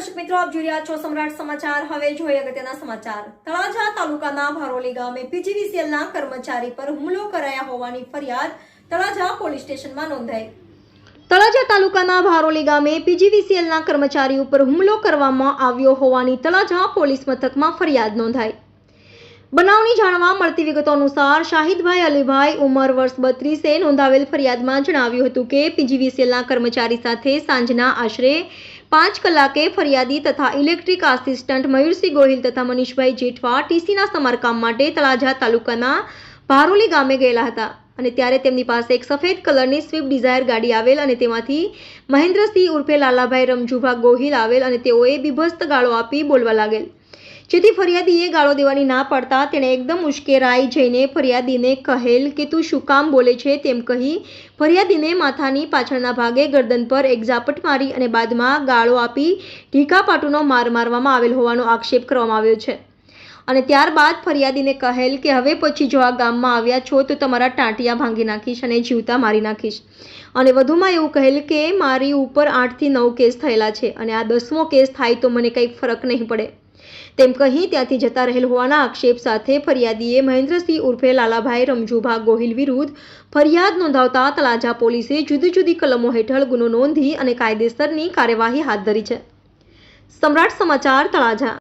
દર્શક મિત્રો, આપ જોઈ રહ્યા છો સમ્રાટ સમાચાર। હવે જોઈએ અગત્યના સમાચાર। તળાજા તાલુકાના ભારોલી ગામે પીજીવીસીએલના કર્મચારી પર હુમલો કરાયા હોવાની ફરિયાદ તળાજા પોલીસ સ્ટેશનમાં નોંધાઈ। તળાજા તાલુકાના ભારોલી ગામે પીજીવીસીએલના કર્મચારી ઉપર હુમલો કરવામાં આવ્યો હોવાની તળાજા પોલીસ મથકમાં ફરિયાદ નોંધાઈ। બનાવની જાણવા મળતી વિગતો અનુસાર શાહિદભાઈ અલીભાઈ ઉંમર વર્ષ 32 નોંધાવેલ ફરિયાદમાં જણાવ્યું હતું કે પીજીવીસીએલના કર્મચારી સાથે સાંજના આશરે 5 કલાકે ફરિયાદી તથા ઇલેક્ટ્રિક આસિસ્ટન્ટ મયુરસિંહ ગોહિલ તથા મનીષભાઈ જેઠવા ટીસીના સમારકામ માટે તળાજા તાલુકાના ભારોલી ગામે ગયેલા હતા અને ત્યારે તેમની પાસે એક સફેદ કલરની સ્વિફ્ટ ડિઝાયર ગાડી આવેલ અને તેમાંથી મહેન્દ્રસિંહ ઉર્ફે લાલાભાઈ રમજુભા ગોહિલ આવેલ અને તેઓએ બીભત્સ ગાળો આપી બોલવા લાગેલ, જેથી ફરિયાદીએ ગાળો દેવાની ના પડતા તેણે એકદમ ઉશ્કેરાઈ જઈને ફરિયાદીને કહેલ કે તું શું કામ બોલે છે તેમ કહી ફરિયાદીને માથાની પાછળના ભાગે ગરદન પર એક ઝાપટ મારી અને બાદમાં ગાળો આપી ઢીકાપાટુનો માર મારવામાં આવેલ હોવાનો આક્ષેપ કરવામાં આવ્યો છે અને ત્યારબાદ ફરિયાદીને કહેલ કે હવે પછી જો આ ગામમાં આવ્યા છો તો તમારા ટાંટિયા ભાંગી નાખીશ અને જીવતા મારી નાખીશ અને વધુમાં એવું કહેલ કે મારી ઉપર 8 થી 9 કેસ થયેલા છે અને આ 10મો કેસ થાય તો મને કંઈ ફરક નહીં પડે તેમ કહી ત્યાંથી જતા રહેલ હોવાના આક્ષેપ સાથે ફરિયાદીએ મહેન્દ્રસિંહ ઉર્ફે લાલાભાઈ રમજુભા ગોહિલ વિરુદ્ધ ફરિયાદ નોંધાવતા તળાજા પોલીસે જુદી જુદી કલમો હેઠળ ગુનો નોંધી અને કાયદેસરની કાર્યવાહી હાથ ધરી છે। સમ્રાટ સમાચાર તળાજા।